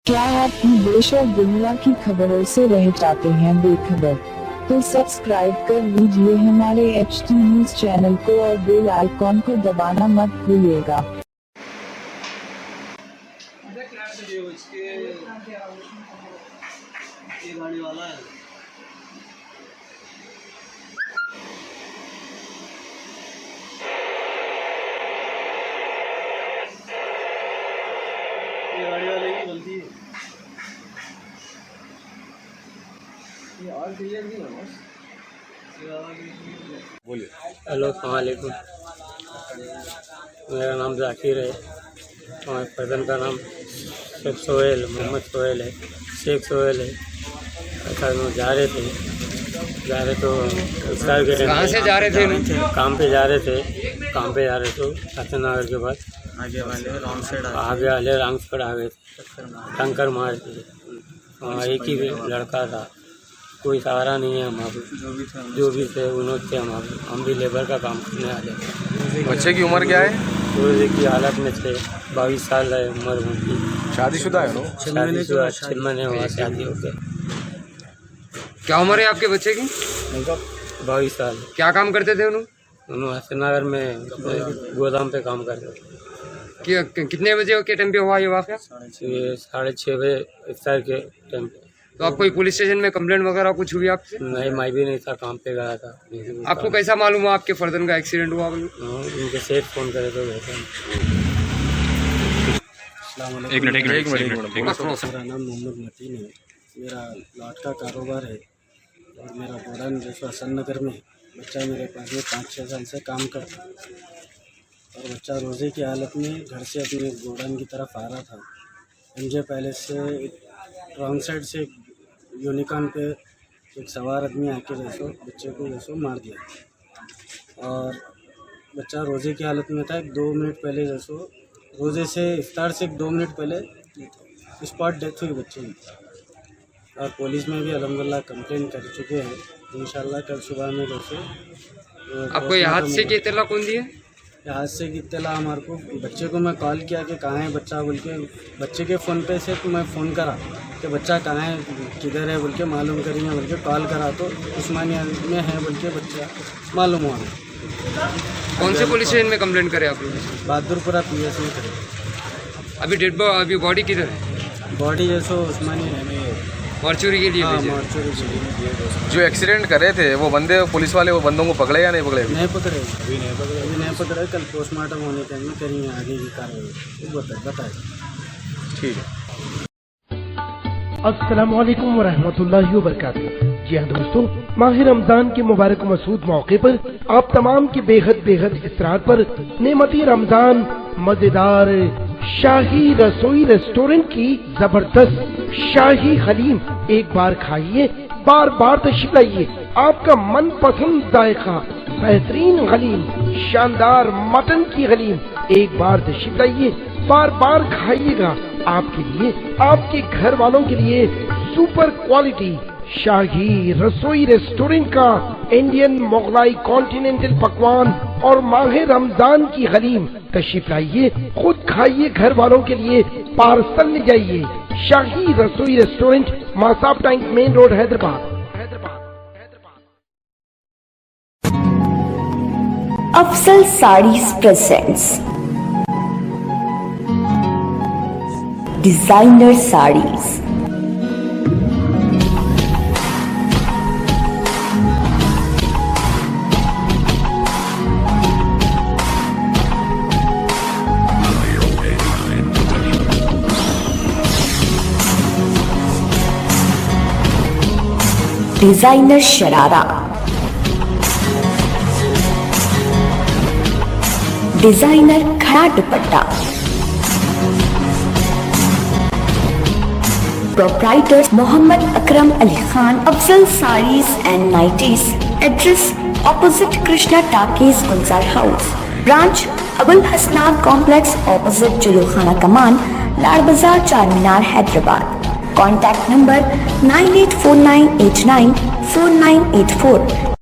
क्या आप देश और दुनिया की खबरों से रह जाते हैं बेखबर? तो सब्सक्राइब कर लीजिए हमारे HT न्यूज चैनल को और बेल आइकॉन को दबाना मत भूलिएगा। ये गाड़ी वाले की गलती है। ये और क्लियर नहीं है बस। बोलिए। हेलो अस्सलामुअलैकुम, मेरा नाम जाकिर है और पर्सन का नाम शेख सोहेल मोहम्मद सोहेल है, शेख सोहेल है। ऐसा वो जा रहे तो इफ्तार के टाइम कहाँ से जा रहे थे? काम पे जा रहे थे सत्यनगर के बाद आगे वाले रॉन्ग साइड आ गए थे, टंकर मार थे। वहाँ एक ही लड़का था, कोई सहारा नहीं है हमारे, जो भी थे उन्होंने थे। हम भी लेबर का काम करने वाले। बच्चे की उम्र क्या है? रोजे की हालत में थे, 22 साल है उम्र उनकी। शादीशुदा है? 6 महीने हुआ शादी हो गए। क्या उम्र है आपके बच्चे की? 22 साल। क्या काम करते थे उन्होंने सत्यनगर में गोदाम पे काम करते थे। कितने बजे के टाइम पे हुआ ये वाक़या? ये 6:30 बजे इफ्तार के टाइम पे। तो आप कोई पुलिस स्टेशन में कंप्लेंट वगैरह कुछ हुई आपसे? नहीं, मैं भी नहीं था, काम पे गया था। आपको कैसा मालूम हुआ आपके फर्जन का एक्सीडेंट हुआ? उनके सेठ फोन करे तो वैसे। एक मिनट मेरा नाम मोहम्मद मतीन है। मेरा लाट का कारोबार है और मेरा गोडाउन जैसा हसन नगर में बच्चा मेरे पास में 5-6 साल से काम करता है और बच्चा रोज़े की हालत में घर से अपने गोडाउन की तरफ आ रहा था। मुझे पहले से रॉन्ग साइड से यूनिकॉर्न पे एक सवार आदमी आके जैसो बच्चे को जैसो मार दिया और बच्चा रोज़े की हालत में था। 2 मिनट पहले जैसो रोज़े से इफ्तार से 2 मिनट पहले स्पॉट डेथ हुई बच्चे की और पुलिस में भी अल्हम्दुलिल्लाह कंप्लेंट कर चुके हैं। इंशाल्लाह कल सुबह में जैसे आपको ये हादसे की इत्तला कौन दी है? हादसे की इत्तला हमारे को बच्चे को मैं कॉल किया कि कहाँ है बच्चा बोल के, बच्चे के फ़ोन पे से तो मैं फ़ोन करा कि बच्चा कहाँ है, किधर है बोल के मालूम करेंगे बोल के कॉल करा तो उस्मानिया में है बोल के बच्चा मालूम हुआ। कौन से पुलिस स्टेशन में कंप्लेंट करे आप लोग? बहादुरपुरा PS में करे। अभी बॉडी किधर है? बॉडी जैसो उस्मानिया मॉर्चुरी के लिए भेजे? मॉर्चुरी के लिए। जो एक्सीडेंट करे थे वो बंदे पुलिस वाले वो बंदों को पकड़े या नहीं पकड़े? नहीं पकड़े, अभी नहीं पकड़े। कल पोस्टमार्टम होने के टाइम में करेंगे आगे की कार्रवाई। बताए। ठीक है। अस्सलामु अलैकुम वरहमतुल्लाहि वबरकातुहू। जी हाँ दोस्तों, माह रमजान के मुबारक मसूद मौके पर आप तमाम के बेहद इसरार पर नेमती रमजान मजेदार शाही रसोई रेस्टोरेंट की जबरदस्त शाही हलीम एक बार खाइए, बार बार तशरीफ लाइए। आपका मन पसंद जायका बेहतरीन हलीम, शानदार मटन की हलीम एक बार तशरीफ लाइए, बार बार खाइएगा। आपके लिए, आपके घर वालों के लिए सुपर क्वालिटी शाही रसोई रेस्टोरेंट का इंडियन मोगलाई कॉन्टिनेंटल पकवान और माह रमजान की हलीम तशरीफ लाइए, खुद खाइए, घर वालों के लिए पार्सल ले जाइए। Shahi Rasoi restaurant, Masab tank, main road, Hyderabad. Afsal sarees presents designer sarees. Designer sharara, designer khada dupatta, proprietor Mohammed Akram Ali Khan, Afzal sarees and nighties. Address opposite Krishna talkies, Gulzar Houz. Branch Abul Hasnat complex, opposite Julukhana Kaman, Lad Bazaar, चार मीनार, हैदराबाद। Contact number 9849894984।